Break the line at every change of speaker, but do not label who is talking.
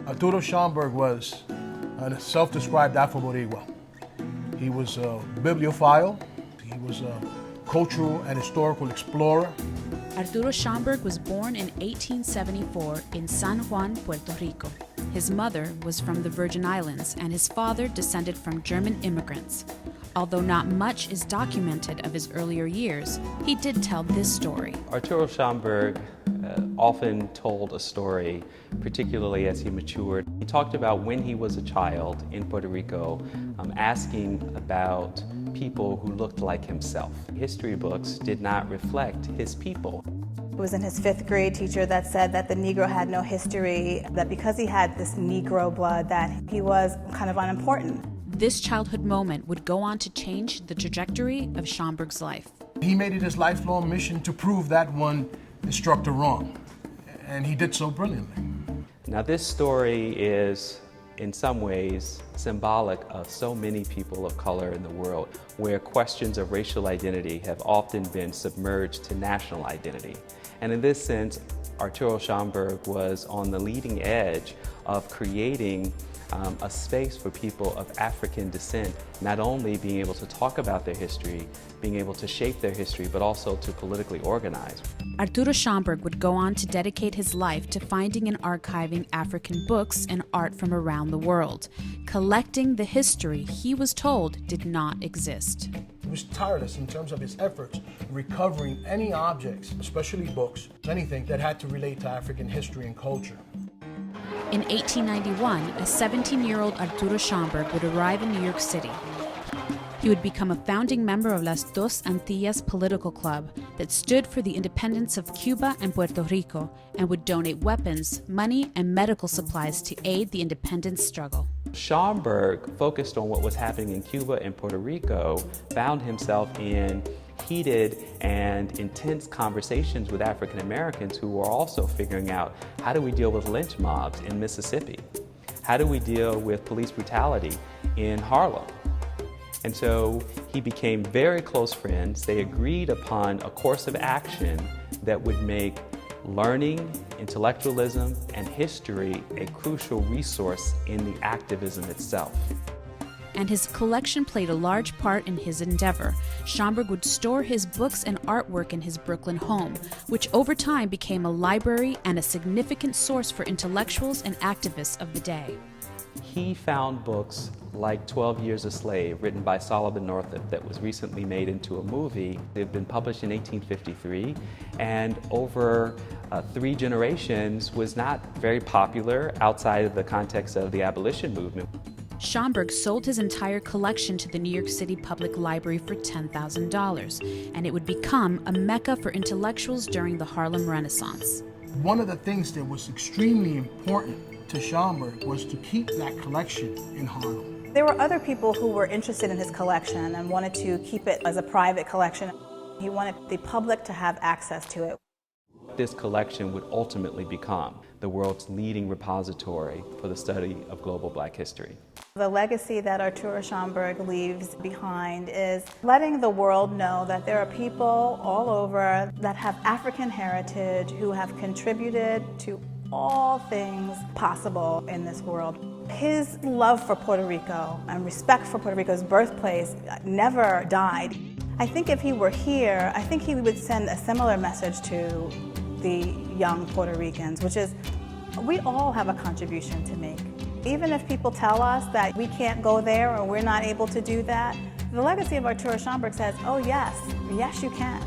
Arturo Schomburg was a self-described Afro-Boricua. He was a bibliophile, he was a cultural and historical explorer.
Arturo Schomburg was born in 1874 in San Juan, Puerto Rico. His mother was from the Virgin Islands and his father descended from German immigrants. Although not much is documented of his earlier years, he did tell this story.
Arturo Schomburg often told a story, particularly as he matured. He talked about when he was a child in Puerto Rico, asking about people who looked like himself. History books did not reflect his people.
It was in his 5th grade teacher that said that the Negro had no history, that because he had this Negro blood that he was kind of unimportant.
This childhood moment would go on to change the trajectory of Schomburg's life.
He made it his lifelong mission to prove that one instructor wrong, and he did so brilliantly.
Now this story is in some ways symbolic of so many people of color in the world, where questions of racial identity have often been submerged to national identity. And in this sense, Arturo Schomburg was on the leading edge of creating a space for people of African descent, not only being able to talk about their history, being able to shape their history, but also to politically organize.
Arturo Schomburg would go on to dedicate his life to finding and archiving African books and art from around the world, collecting the history he was told did not exist.
He was tireless in terms of his efforts recovering any objects, especially books, anything that had to relate to African history and culture.
In 1891, a 17-year-old Arturo Schomburg would arrive in New York City. He would become a founding member of Las Dos Antillas political club that stood for the independence of Cuba and Puerto Rico and would donate weapons, money, and medical supplies to aid the independence struggle.
Schomburg focused on what was happening in Cuba and Puerto Rico, found himself in heated and intense conversations with African Americans who were also figuring out, how do we deal with lynch mobs in Mississippi? How do we deal with police brutality in Harlem? And so he became very close friends. They agreed upon a course of action that would make learning, intellectualism, and history a crucial resource in the activism itself.
And his collection played a large part in his endeavor. Schomburg would store his books and artwork in his Brooklyn home, which over time became a library and a significant source for intellectuals and activists of the day.
He found books like 12 Years a Slave, written by Solomon Northup, that was recently made into a movie. It had been published in 1853, and over 3 generations was not very popular outside of the context of the abolition movement.
Schomburg sold his entire collection to the New York City Public Library for $10,000, and it would become a mecca for intellectuals during the Harlem Renaissance.
One of the things that was extremely important to Schomburg was to keep that collection in Harlem.
There were other people who were interested in his collection and wanted to keep it as a private collection. He wanted the public to have access to it.
This collection would ultimately become the world's leading repository for the study of global Black history.
The legacy that Arturo Schomburg leaves behind is letting the world know that there are people all over that have African heritage who have contributed to all things possible in this world. His love for Puerto Rico and respect for Puerto Rico's birthplace never died. I think if he were here, I think he would send a similar message to the young Puerto Ricans, which is we all have a contribution to make. Even if people tell us that we can't go there or we're not able to do that, the legacy of Arturo Schomburg says, oh yes, yes you can.